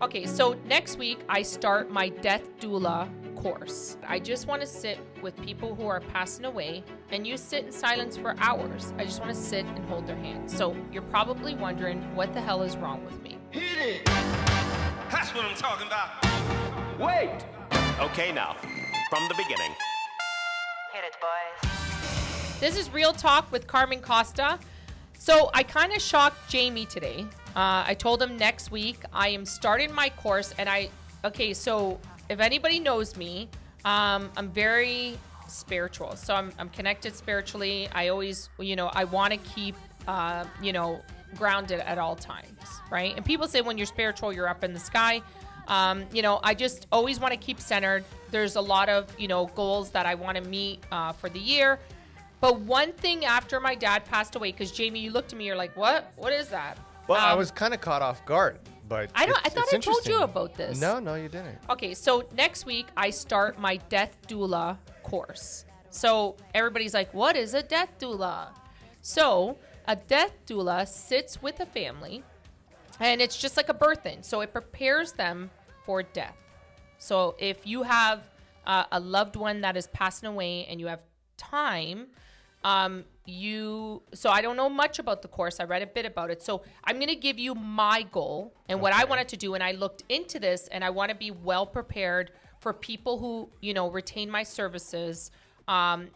Okay, so next week I start my Death Doula course. I just want to sit with people who are passing away, and you sit in silence for hours. I just want to sit and hold their hand. So you're probably wondering, what the hell is wrong with me? Hit it! That's what I'm talking about. Wait! Okay, now, from the beginning. Hit it, boys. This is Real Talk with Carmen Costa. So I kind of shocked Jamie today. I told him next week I am starting my course, and so if anybody knows me, I'm very spiritual. So I'm connected spiritually. I always, I want to keep, grounded at all times, right? And people say when you're spiritual, you're up in the sky. I just always want to keep centered. There's a lot of, goals that I want to meet for the year. But one thing after my dad passed away, because Jamie, you looked at me, you're like, what? What is that? Well, I was kind of caught off guard, but I thought I told you about this. No, you didn't. Okay, so next week I start my Death Doula course. So everybody's like, what is a Death Doula? So a Death Doula sits with a family, and it's just like a birth-in. So it prepares them for death. So if you have a loved one that is passing away and you have time, so I don't know much about the course. I read a bit about it. So I'm going to give you my goal and what I wanted to do. And I looked into this, and I want to be well prepared for people who, retain my services. And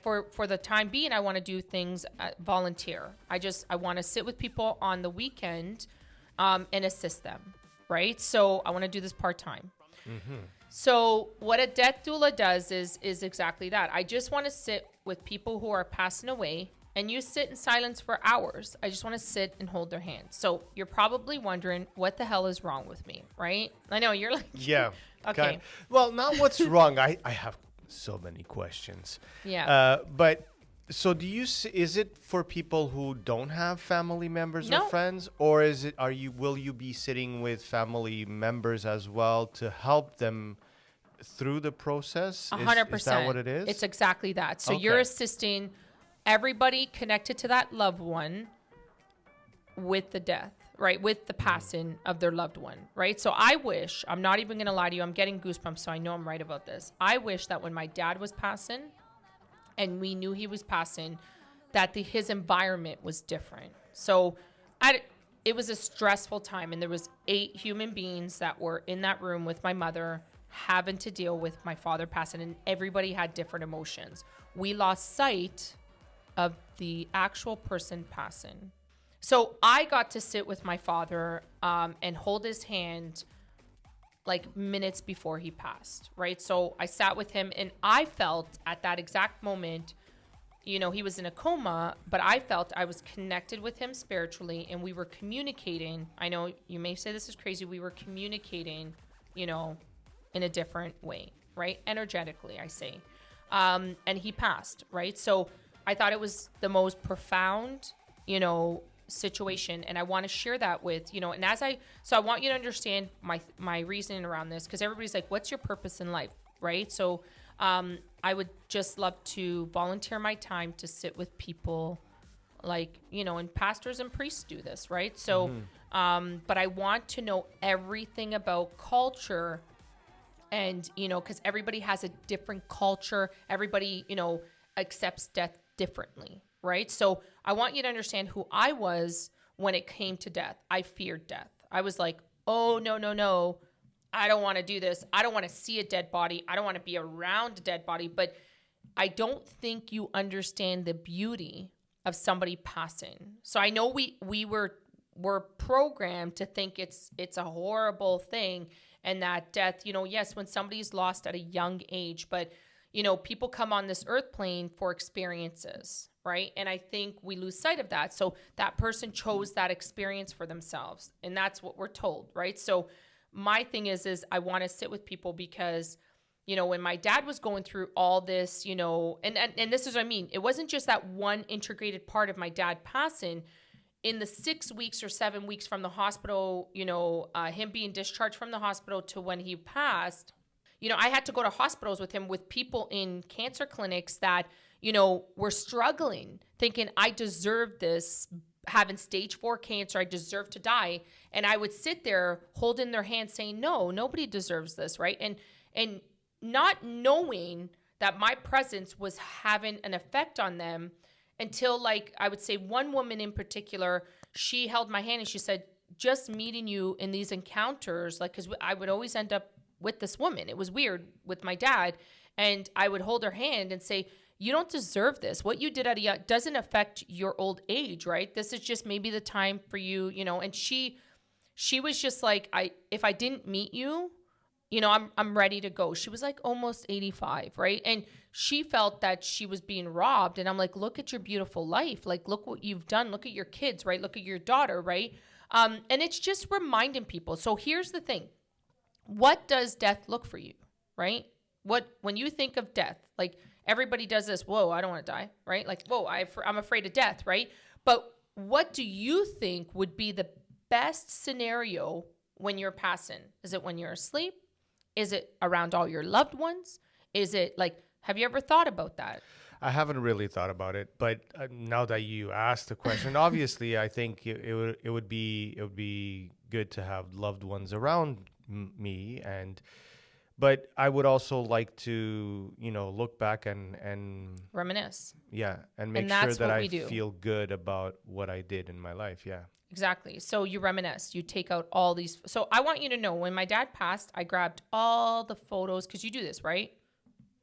for the time being, I want to do things volunteer. I want to sit with people on the weekend, and assist them. Right. So I want to do this part-time. Mm-hmm. So what a death doula does is exactly that. I just want to sit with people who are passing away, and you sit in silence for hours. I just want to sit and hold their hand. So you're probably wondering, what the hell is wrong with me, right? I know you're like, yeah. Okay. Well, not what's wrong. I have so many questions. Yeah. But so is it for people who don't have family members No. or friends, or will you be sitting with family members as well to help them through the process? 100%. Is that what it is? It's exactly that. So you're assisting everybody connected to that loved one with the death, right? With the passing of their loved one, right? So I wish, I'm not even going to lie to you, I'm getting goosebumps, so I know I'm right about this. I wish that when my dad was passing, and we knew he was passing, that his environment was different. So it was a stressful time, and there was 8 human beings that were in that room with my mother having to deal with my father passing, and everybody had different emotions. We lost sight of the actual person passing. So I got to sit with my father and hold his hand like minutes before he passed, right? So I sat with him, and I felt at that exact moment, he was in a coma, but I felt I was connected with him spiritually, and we were communicating. I know you may say this is crazy. We were communicating, in a different way, right? Energetically, I say. And he passed, right? So I thought it was the most profound, situation, and I want to share that with, and I want you to understand my reasoning around this, because everybody's like, what's your purpose in life, right? So I would just love to volunteer my time to sit with people, like, and pastors and priests do this, right? So but I want to know everything about culture, and because everybody has a different culture, everybody accepts death differently, right? So I want you to understand who I was when it came to death. I feared death. I was like, oh, no. I don't want to do this. I don't want to see a dead body. I don't want to be around a dead body. But I don't think you understand the beauty of somebody passing. So I know we were programmed to think it's a horrible thing, and that death, yes, when somebody's lost at a young age, but people come on this earth plane for experiences, right? And I think we lose sight of that. So that person chose that experience for themselves, and that's what we're told, right? So my thing is I want to sit with people, because, when my dad was going through all this, and this is what I mean. It wasn't just that one integrated part of my dad passing. In the 6 weeks or 7 weeks from the hospital, him being discharged from the hospital to when he passed, I had to go to hospitals with him, with people in cancer clinics that, were struggling, thinking I deserve this having stage 4 cancer. I deserve to die. And I would sit there holding their hand saying, no, nobody deserves this, right? And not knowing that my presence was having an effect on them until, like, I would say one woman in particular, she held my hand and she said, just meeting you in these encounters, like, because I would always end up with this woman. It was weird with my dad. And I would hold her hand and say, you don't deserve this. What you did at a young doesn't affect your old age, right? This is just maybe the time for you, you know. And she was just like, if I didn't meet you, you know, I'm ready to go. She was like almost 85, right? And she felt that she was being robbed. And I'm like, look at your beautiful life. Like, look what you've done. Look at your kids, right? Look at your daughter, right? And it's just reminding people. So here's the thing. What does death look for you, right? When you think of death, like, everybody does this, whoa, I don't want to die, right? Like, whoa, I'm afraid of death, right? But what do you think would be the best scenario when you're passing? Is it when you're asleep? Is it around all your loved ones? Is it like, have you ever thought about that? I haven't really thought about it, but now that you asked the question, obviously, I think it would be good to have loved ones around me, but I would also like to, you know, look back and reminisce. Yeah, and make sure that I feel good about what I did in my life. Yeah. Exactly. So you reminisce, you take out all these. So I want you to know, when my dad passed, I grabbed all the photos, because you do this, right?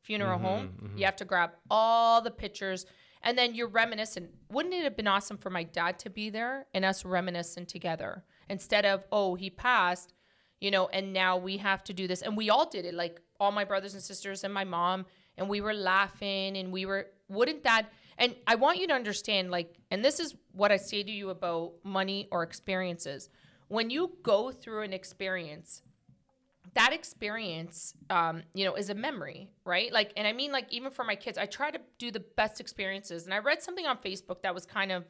Funeral home, you have to grab all the pictures, and then you're reminiscing. Wouldn't it have been awesome for my dad to be there and us reminiscing together, instead of, oh, he passed, you know, and now we have to do this. And we all did it, like all my brothers and sisters and my mom, and we were laughing, and wouldn't that, and I want you to understand, like, and this is what I say to you about money or experiences. When you go through an experience, that experience, you know, is a memory, right? Like, and I mean, like, even for my kids, I try to do the best experiences. And I read something on Facebook that was kind of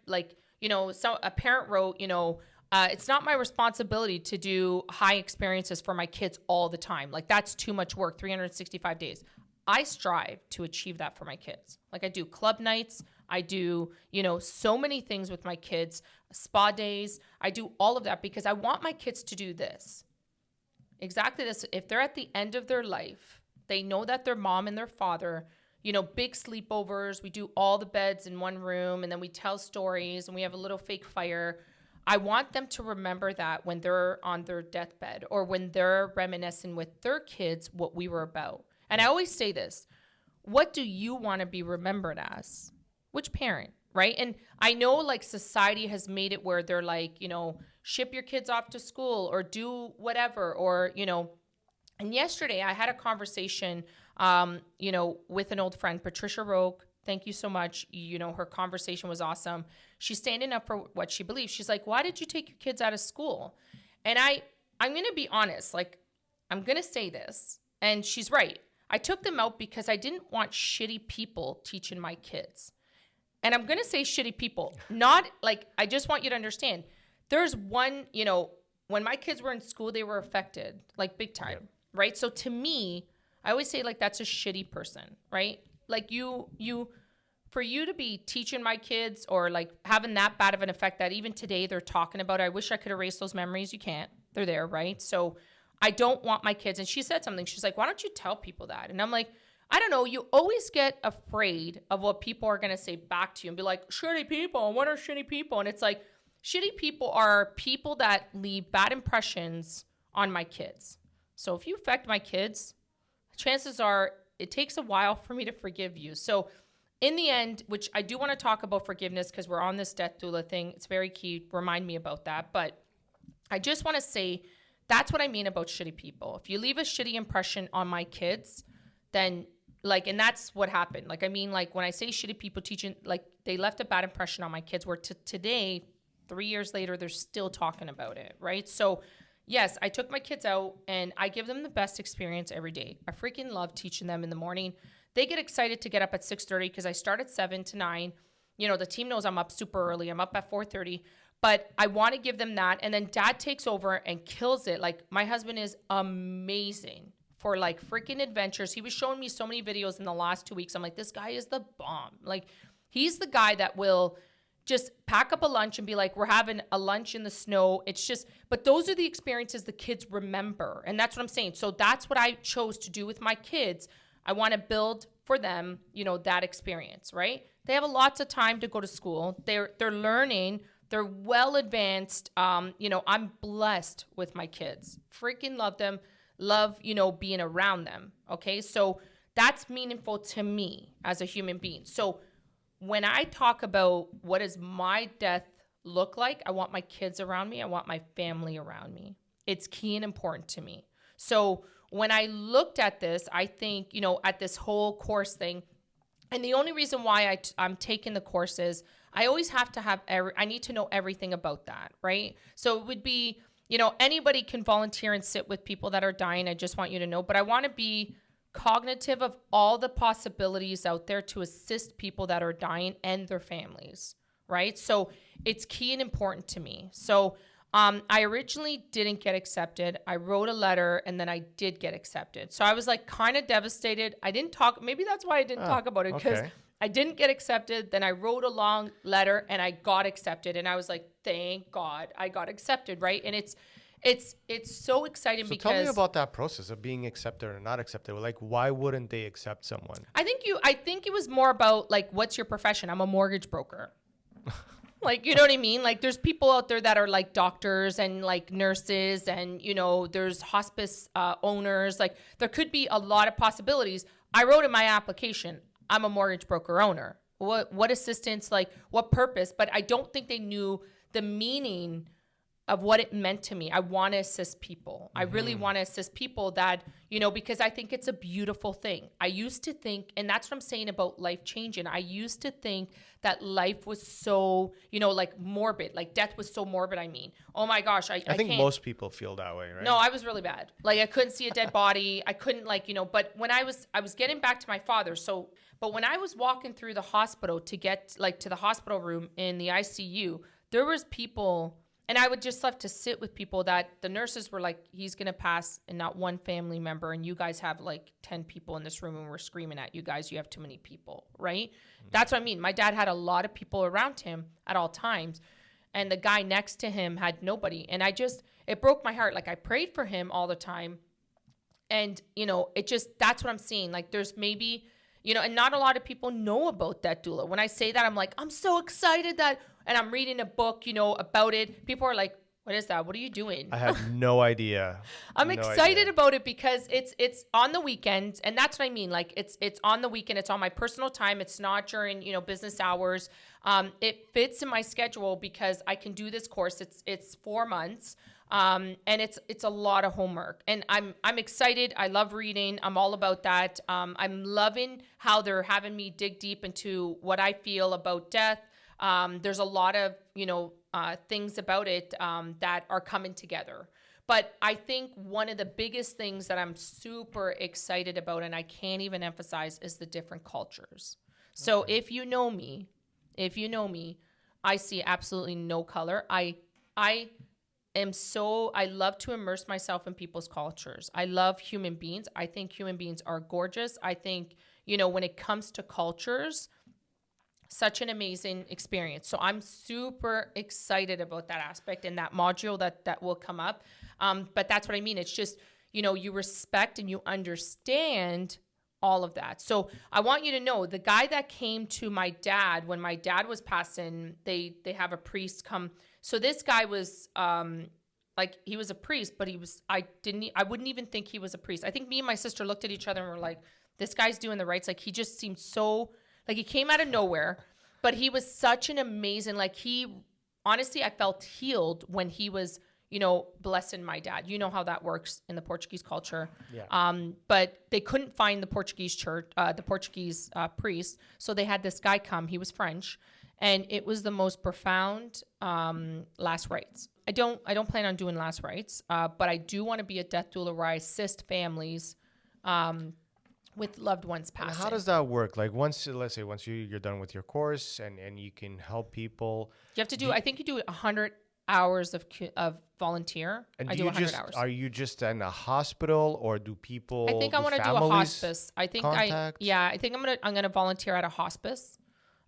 like, you know, so a parent wrote, you know, it's not my responsibility to do high experiences for my kids all the time. Like, that's too much work, 365 days. I strive to achieve that for my kids. Like, I do club nights. I do, you know, so many things with my kids, spa days. I do all of that because I want my kids to do this. Exactly this. If they're at the end of their life, they know that their mom and their father, you know, big sleepovers. We do all the beds in one room, and then we tell stories, and we have a little fake fire. I want them to remember that when they're on their deathbed, or when they're reminiscing with their kids what we were about. And I always say this, what do you want to be remembered as? Which parent, right? And I know, like, society has made it where they're like, you know, ship your kids off to school or do whatever, or, you know. And yesterday I had a conversation, you know, with an old friend, Patricia Roque. Thank you so much. You know, her conversation was awesome. She's standing up for what she believes. She's like, why did you take your kids out of school? And I'm going to be honest, like, I'm going to say this, and she's right. I took them out because I didn't want shitty people teaching my kids. And I'm going to say shitty people, not like, I just want you to understand. There's one, you know, when my kids were in school, they were affected, like, big time, right? So to me, I always say, like, that's a shitty person, right? Like, for you to be teaching my kids, or like having that bad of an effect that even today they're talking about, I wish I could erase those memories. You can't. They're there, right? So I don't want my kids. And she said something. She's like, why don't you tell people that? And I'm like, I don't know. You always get afraid of what people are going to say back to you and be like, shitty people. What are shitty people? And it's like, shitty people are people that leave bad impressions on my kids. So if you affect my kids, chances are it takes a while for me to forgive you. So in the end, which I do want to talk about forgiveness because we're on this death doula thing. It's very key. Remind me about that. But I just want to say that's what I mean about shitty people. If you leave a shitty impression on my kids, then, like, and that's what happened. Like, I mean, like, when I say shitty people teaching, like, they left a bad impression on my kids, where today, 3 years later, they're still talking about it, right? So yes, I took my kids out and I give them the best experience every day. I freaking love teaching them in the morning. They get excited to get up at 6:30 because I start at 7 to 9. You know, the team knows I'm up super early. I'm up at 4:30. But I want to give them that. And then dad takes over and kills it. Like, my husband is amazing for, like, freaking adventures. He was showing me so many videos in the last 2 weeks. I'm like, this guy is the bomb. Like, he's the guy that will just pack up a lunch and be like, we're having a lunch in the snow. It's just, but those are the experiences the kids remember. And that's what I'm saying. So that's what I chose to do with my kids. I want to build for them, you know, that experience, right? They have lots of time to go to school. They're learning. They're well advanced. You know, I'm blessed with my kids. Freaking love them. Love, you know, being around them. Okay. So that's meaningful to me as a human being. So when I talk about what does my death look like, I want my kids around me. I want my family around me. It's key and important to me. So when I looked at this, I think, you know, at this whole course thing, and the only reason why I'm taking the course is I always have to have, I need to know everything about that, right? So it would be, you know, anybody can volunteer and sit with people that are dying. I just want you to know, but I want to be cognitive of all the possibilities out there to assist people that are dying and their families, right? So it's key and important to me. So I originally didn't get accepted. I wrote a letter and then I did get accepted. So I was like kind of devastated. I didn't talk, maybe that's why I didn't talk about it, because I didn't get accepted. Then I wrote a long letter and I got accepted. And I was like, thank God I got accepted, right? And it's so exciting because... tell me about that process of being accepted or not accepted. Like, why wouldn't they accept someone? I think it was more about, like, what's your profession? I'm a mortgage broker. Like, you know what I mean? Like, there's people out there that are, like, doctors and, like, nurses and, you know, there's hospice owners. Like, there could be a lot of possibilities. I wrote in my application, I'm a mortgage broker owner. What assistance, like, what purpose? But I don't think they knew the meaning of what it meant to me. I want to assist people. I really want to assist people that, you know, because I think it's a beautiful thing. I used to think, and that's what I'm saying about life changing. I used to think that life was so, you know, like morbid, like death was so morbid. I mean, oh my gosh, I think can't. most people feel that way, right? No, I was really bad. Like I couldn't see a dead body. I couldn't, like, you know, but when I was getting back to my father. So, but when I was walking through the hospital to get like to the hospital room in the ICU, there was people. And I would just love to sit with people that the nurses were like, he's going to pass and not one family member. And you guys have like 10 people in this room and we're screaming at you guys. You have too many people, right? Mm-hmm. That's what I mean. My dad had a lot of people around him at all times. And the guy next to him had nobody. And it broke my heart. Like I prayed for him all the time. And, you know, that's what I'm seeing. Like there's maybe, you know, and not a lot of people know about Death Doula. When I say that, I'm like, I'm so excited that, and I'm reading a book, you know, about it. People are like, what is that? What are you doing? I have no idea. I'm excited about it because it's on the weekends. And that's what I mean. Like it's on the weekend. It's on my personal time. It's not during, you know, business hours. It fits in my schedule because I can do this course. It's 4 months. And it's a lot of homework and I'm excited. I love reading. I'm all about that. I'm loving how they're having me dig deep into what I feel about death. There's a lot of, you know, things about it, that are coming together. But I think one of the biggest things that I'm super excited about, and I can't even emphasize, is the different cultures. So if you know me, I see absolutely no color. I love to immerse myself in people's cultures. I love human beings. I think human beings are gorgeous. I think, you know, when it comes to cultures, such an amazing experience. So I'm super excited about that aspect and that module that will come up. But that's what I mean. It's just, you know, you respect and you understand all of that. So I want you to know the guy that came to my dad when my dad was passing, they have a priest come. So this guy was like he was a priest, but I wouldn't even think he was a priest. I think me and my sister looked at each other and were like, this guy's doing the rites. Like he just seemed so, like he came out of nowhere, but he was such an amazing, like honestly, I felt healed when he was, you know, blessing my dad. You know how that works in the Portuguese culture. Yeah. But they couldn't find the Portuguese church, the Portuguese priest. So they had this guy come, he was French, and it was the most profound last rites. I don't plan on doing last rites, but I do want to be a death doula where I assist families with loved ones passing. And how does that work? Like once you're done with your course and you can help people. You have to do, I think you do 100 hours of volunteer. And I do 100 hours. Are you just in a hospital or do people? I think I want to do a hospice. I think I'm gonna volunteer at a hospice.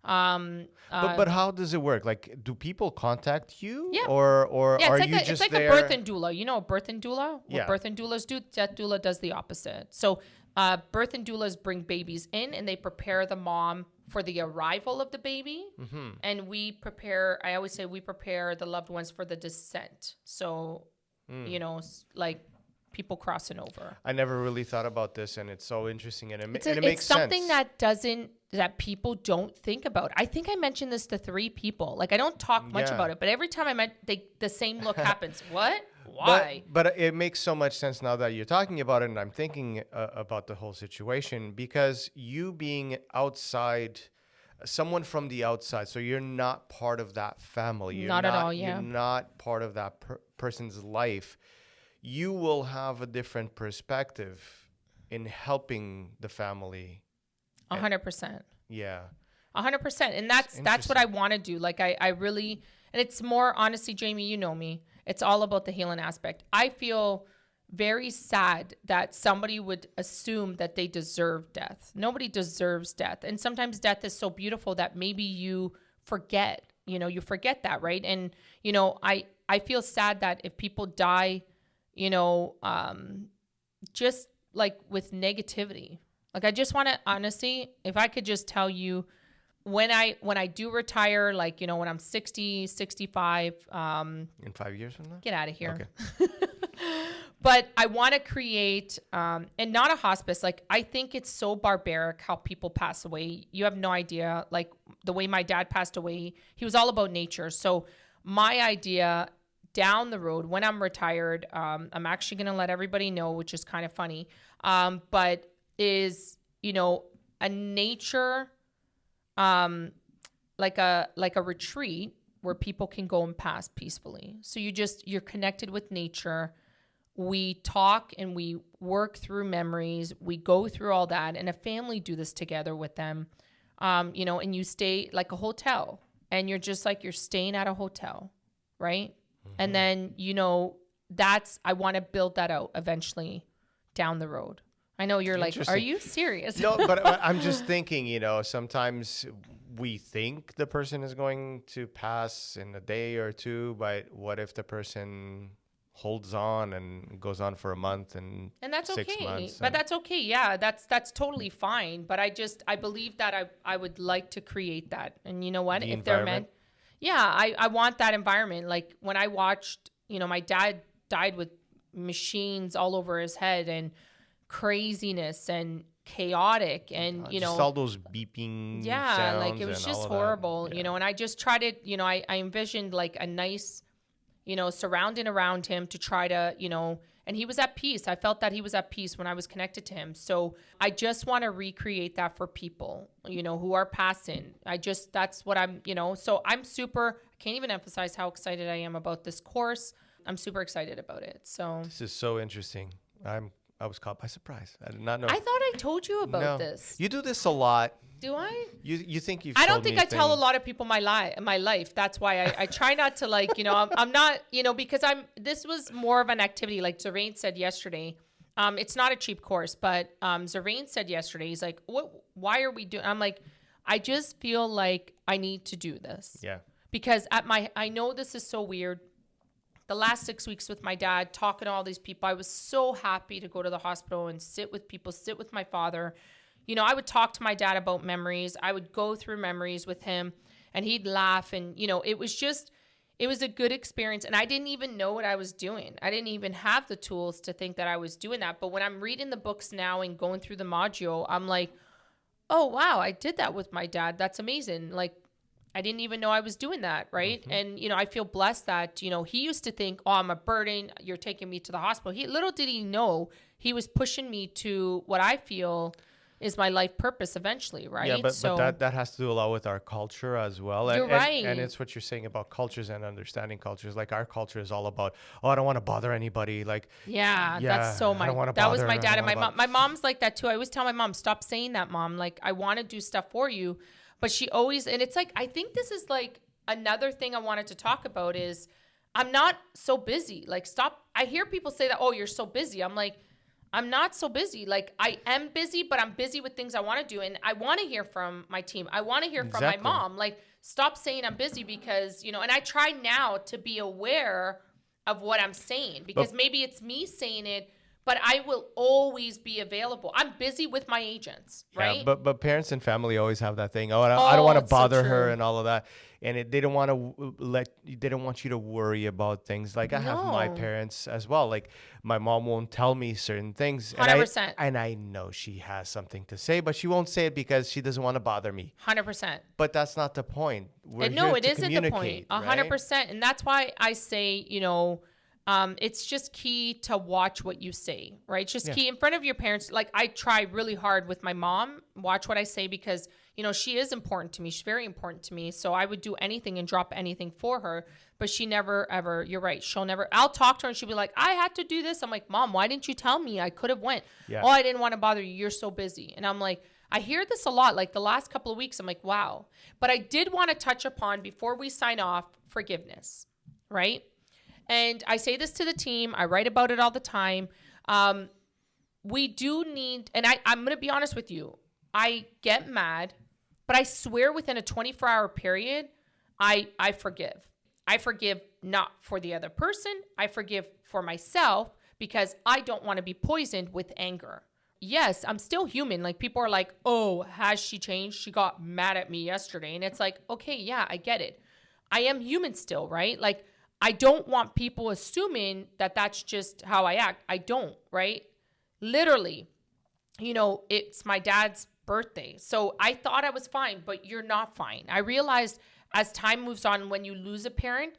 But how does it work? Like, do people contact you? Yeah. Or Yeah, are it's like you just it's like there? a birth and doula. You know a birth and doula? What Yeah. birth and doulas do? Death doula does the opposite. So birth and doulas bring babies in and they prepare the mom for the arrival of the baby. Mm-hmm. And I always say we prepare the loved ones for the descent. So, like people crossing over. I never really thought about this, and it's so interesting, and it makes It's something sense. that people don't think about. I think I mentioned this to 3 people. Like I don't talk much Yeah. about it, but every time the same look happens. What? Why? But it makes so much sense now that you're talking about it, and I'm thinking about the whole situation, because you being outside, someone from the outside, so you're not part of that family. You're Not at all, yeah. You're not part of that person's life. You will have a different perspective in helping the family. 100%. Yeah. 100%. And that's what I want to do. Like I really, and it's more honestly, Jamie, you know me, it's all about the healing aspect. I feel very sad that somebody would assume that they deserve death. Nobody deserves death. And sometimes death is so beautiful that maybe you forget that, right? And, I feel sad that if people die, just like with negativity, like I just want to, honestly, if I could just tell you when I do retire, like, when I'm 60, 65, In 5 years from now? get out of here. Okay. But I want to create, and not a hospice. Like, I think it's so barbaric how people pass away. You have no idea. Like the way my dad passed away, he was all about nature. So my idea down the road when I'm retired, I'm actually going to let everybody know, which is kind of funny, but is, a nature, like a retreat where people can go and pass peacefully. So you're connected with nature. We talk and we work through memories. We go through all that, and a family do this together with them, and you stay like a hotel, and you're just like, you're staying at a hotel, right? Mm-hmm. And then, I want to build that out eventually down the road. I know you're like, are you serious? No, but I'm just thinking, sometimes we think the person is going to pass in a day or two, but what if the person holds on and goes on for a month and that's 6 okay. months? But that's okay. Yeah, that's totally fine. But I believe that I would like to create that. And you know what? If they're meant, I want that environment. Like when I watched, my dad died with machines all over his head and craziness and chaotic and, just all those beeping sounds, like it was just horrible, and I just tried to, I envisioned like a nice, surrounding around him to try to, and he was at peace. I felt that he was at peace when I was connected to him. So I just want to recreate that for people, who are passing. That's what I'm, so I'm I can't even emphasize how excited I am about this course. I'm super excited about it. So this is so interesting. I was caught by surprise. I did not know. I thought I told you about this. You do this a lot. Do I? You think you've I don't told think me I tell a things. lot of people my life. That's why I try not to I'm not, because this was more of an activity. Like Zerain said yesterday, it's not a cheap course, but Zerain said yesterday, he's like, why are we doing? I'm like, I just feel like I need to do this. Yeah. Because I know this is so weird. The last 6 weeks with my dad, talking to all these people, I was so happy to go to the hospital and sit with people, sit with my father. I would talk to my dad about memories. I would go through memories with him and he'd laugh. And, it was a good experience. And I didn't even know what I was doing. I didn't even have the tools to think that I was doing that. But when I'm reading the books now and going through the module, I'm like, oh, wow, I did that with my dad. That's amazing. Like, I didn't even know I was doing that, right? Mm-hmm. And, I feel blessed that, he used to think, oh, I'm a burden. You're taking me to the hospital. Little did he know he was pushing me to what I feel is my life purpose eventually, right? Yeah, but that has to do a lot with our culture as well. You're right. And it's what you're saying about cultures and understanding cultures. Like our culture is all about, I don't want to bother anybody. Like, that's so that was my dad and my mom. My mom's like that too. I always tell my mom, stop saying that, Mom. Like, I want to do stuff for you. But she always, and it's like, I think this is like another thing I wanted to talk about is I'm not so busy. Like, stop. I hear people say that, oh, you're so busy. I'm like, I'm not so busy. Like, I am busy, but I'm busy with things I want to do. And I want to hear from my team. I want to hear from my mom. Like, stop saying I'm busy because, you know, and I try now to be aware of what I'm saying because maybe it's me saying it, but I will always be available. I'm busy with my agents, right? Yeah, but parents and family always have that thing. Oh, I don't want to bother her and all of that. And they don't want you to worry about things. Like I have my parents as well. Like my mom won't tell me certain things. 100%. And I know she has something to say, but she won't say it because she doesn't want to bother me. 100%. But that's not the point. It isn't the point. 100%. Right? And that's why I say, you know, it's just key to watch what you say, right? It's just key in front of your parents. Like I try really hard with my mom, watch what I say because, you know, she is important to me. She's very important to me. So I would do anything and drop anything for her, but she never, ever, you're right. I'll talk to her and she'll be like, I had to do this. I'm like, Mom, why didn't you tell me? I could have went. Yeah. Oh, I didn't want to bother you. You're so busy. And I'm like, I hear this a lot. Like the last couple of weeks, I'm like, wow. But I did want to touch upon before we sign off, forgiveness, right? And I say this to the team. I write about it all the time. We do need, and I'm going to be honest with you. I get mad, but I swear within a 24-hour period, I forgive. I forgive not for the other person. I forgive for myself because I don't want to be poisoned with anger. Yes, I'm still human. Like people are like, oh, has she changed? She got mad at me yesterday. And it's like, okay, yeah, I get it. I am human still, right? Like, I don't want people assuming that that's just how I act. I don't, right? Literally, you know, it's my dad's birthday. So I thought I was fine, but you're not fine. I realized as time moves on, when you lose a parent,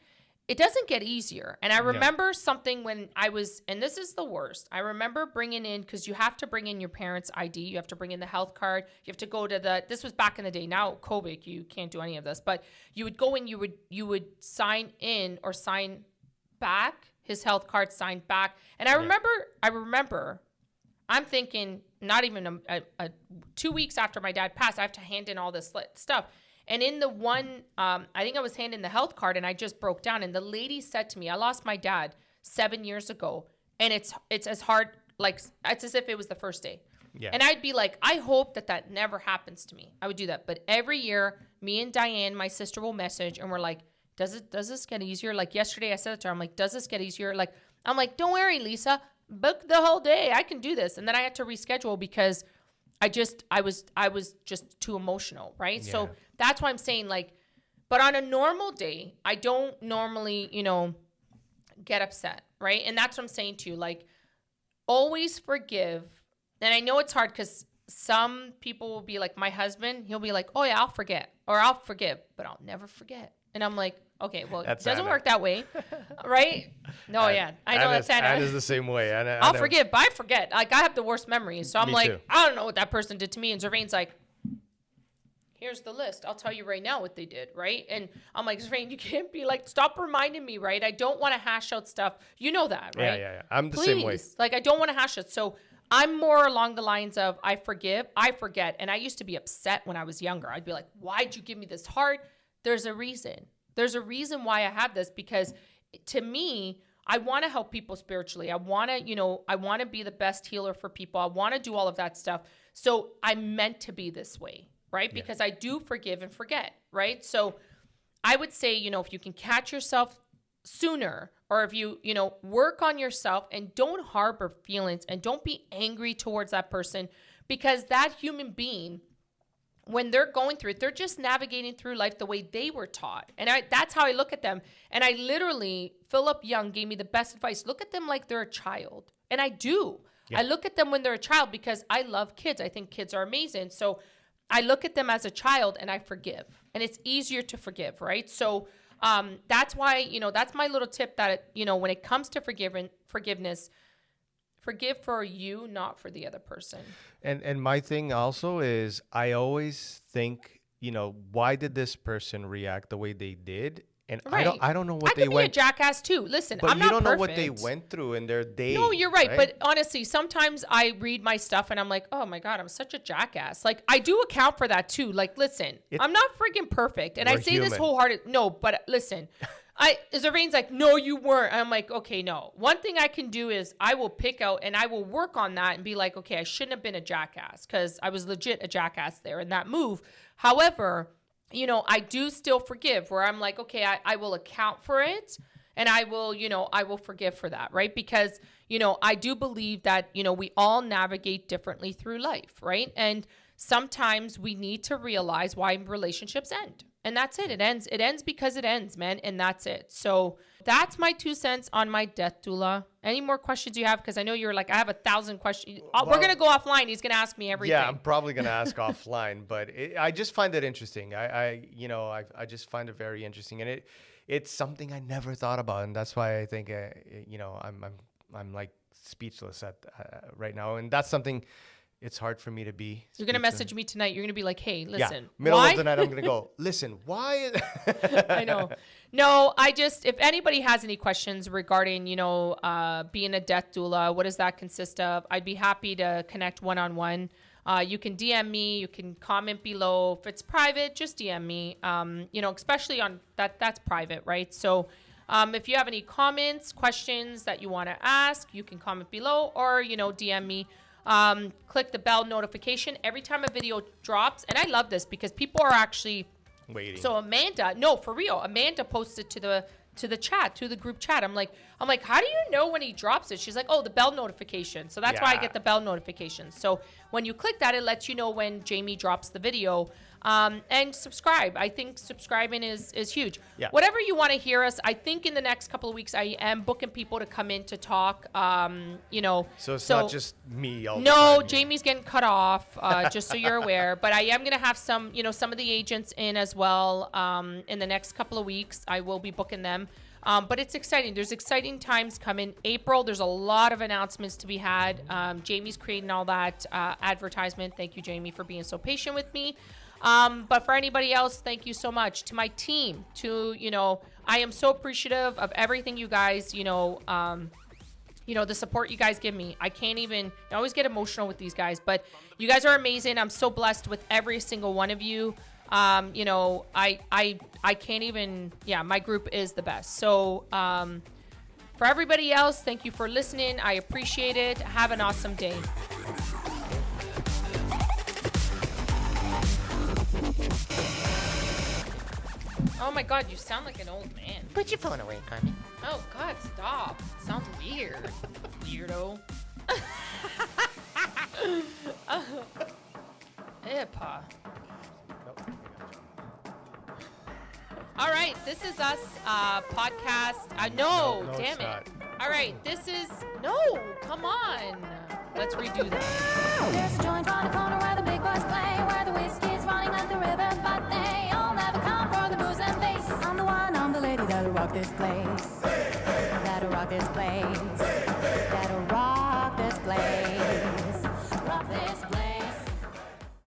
it doesn't get easier. And I remember something when I was, and this is the worst. I remember bringing in, because you have to bring in your parents' ID. You have to bring in the health card. You have to go to this was back in the day. Now, COVID, you can't do any of this. But you would go in, you would sign in or sign back, his health card signed back. And I remember, I'm thinking not even 2 weeks after my dad passed, I have to hand in all this stuff. And in the one, I think I was handing the health card and I just broke down. And the lady said to me, I lost my dad 7 years ago. And it's as hard, like, it's as if it was the first day. Yeah. And I'd be like, I hope that never happens to me. I would do that. But every year, me and Diane, my sister, will message and we're like, does this get easier? Like yesterday I said it to her, I'm like, does this get easier? Like, I'm like, don't worry, Lisa, book the whole day. I can do this. And then I had to reschedule because I was just too emotional, right? Yeah. So that's why I'm saying, like, but on a normal day, I don't normally, you know, get upset, right? And that's what I'm saying to you, like, always forgive. And I know it's hard because some people will be like, my husband, he'll be like, oh yeah, I'll forget or I'll forgive, but I'll never forget. And I'm like, okay, well, it doesn't work that way, right? No, yeah. I know that's Anna. Anna's the same way. I'll forgive, but I forget. Like, I have the worst memories. So I'm like, too. I don't know what that person did to me. And Zervain's like, here's the list. I'll tell you right now what they did, right? And I'm like, Zervain, you can't be like, stop reminding me, right? I don't want to hash out stuff. You know that, right? Yeah. I'm the same way. Like, I don't want to hash it. So I'm more along the lines of I forgive, I forget. And I used to be upset when I was younger. I'd be like, why'd you give me this heart? There's a reason. There's a reason why I have this, because to me, I want to help people spiritually. I want to be the best healer for people. I want to do all of that stuff. So I'm meant to be this way, right? Because I do forgive and forget, right? So I would say, you know, if you can catch yourself sooner, or if you work on yourself and don't harbor feelings and don't be angry towards that person, because that human being, when they're going through it, they're just navigating through life the way they were taught. And that's how I look at them. And I literally, Philip Young gave me the best advice. Look at them like they're a child. And I do. Yeah. I look at them when they're a child because I love kids. I think kids are amazing. So I look at them as a child and I forgive. And it's easier to forgive, right? So that's why, that's my little tip that, when it comes to forgiveness, forgive for you, not for the other person. And my thing also is I always think, why did this person react the way they did? And right. I don't know what they went. I could be a jackass too. Listen, but I'm not perfect. But you don't know what they went through in their day. No, you're right. But honestly, sometimes I read my stuff and I'm like, oh my God, I'm such a jackass. Like, I do account for that too. Like, listen, I'm not freaking perfect. And I say this wholehearted. No, but listen, Zervain's like, no, you weren't. I'm like, okay, no. One thing I can do is I will pick out and I will work on that and be like, okay, I shouldn't have been a jackass because I was legit a jackass there in that move. However, you know, I do still forgive where I'm like, okay, I will account for it and I will, you know, I will forgive for that, right? Because, you know, I do believe that, you know, we all navigate differently through life, right? And sometimes we need to realize why relationships end. And that's it. It ends because it ends, man. And that's it. So that's my 2 cents on my death doula. Any more questions you have? Because I know you're like, I have 1,000 questions. We're going to go offline. He's going to ask me everything. Yeah, I'm probably going to ask offline, but I just find it interesting. I just find it very interesting. And it's something I never thought about. And that's why I think, you know, I'm like speechless right now. And that's something it's hard for me to be. You're going to message me tonight. You're going to be like, hey, listen. Yeah, middle of the night, I'm going to go, listen, why? I know. No, if anybody has any questions regarding, you know, being a death doula, what does that consist of? I'd be happy to connect one-on-one. You can DM me. You can comment below. If it's private, just DM me. You know, especially on that's private, right? So if you have any comments, questions that you want to ask, you can comment below or, you know, DM me. Click the bell notification every time a video drops. And I love this because people are actually waiting. So Amanda posted to the chat, to the group chat. I'm like, how do you know when he drops it? She's like, oh, the bell notification. So that's why I get the bell notification. So when you click that, it lets you know when Jamie drops the video. And subscribe. I think subscribing is huge. Yeah. Whatever you want to hear us, I think in the next couple of weeks, I am booking people to come in to talk. You know. So it's not just me all the No, time. Jamie's getting cut off, just so you're aware. But I am going to have some of the agents in as well in the next couple of weeks. I will be booking them. But it's exciting. There's exciting times coming. April, there's a lot of announcements to be had. Jamie's creating all that advertisement. Thank you, Jamie, for being so patient with me. But for anybody else, thank you so much. To my team, I am so appreciative of everything you guys, the support you guys give me. I always get emotional with these guys, but you guys are amazing. I'm so blessed with every single one of you. I can't even, my group is the best. So, for everybody else, thank you for listening. I appreciate it. Have an awesome day. Oh my God, you sound like an old man. Put your phone away, Carmen. Oh God, stop. It sounds weird. Weirdo. Epa. All right, this is us podcast. No, damn it. Not. All right, this is come on. Let's redo that. There's a joint on the corner where the big boys play, where the whiskey's running like the river, but they all never come for the booze and bass. I'm the one, I'm the lady that'll rock this place. That'll rock this place. That'll rock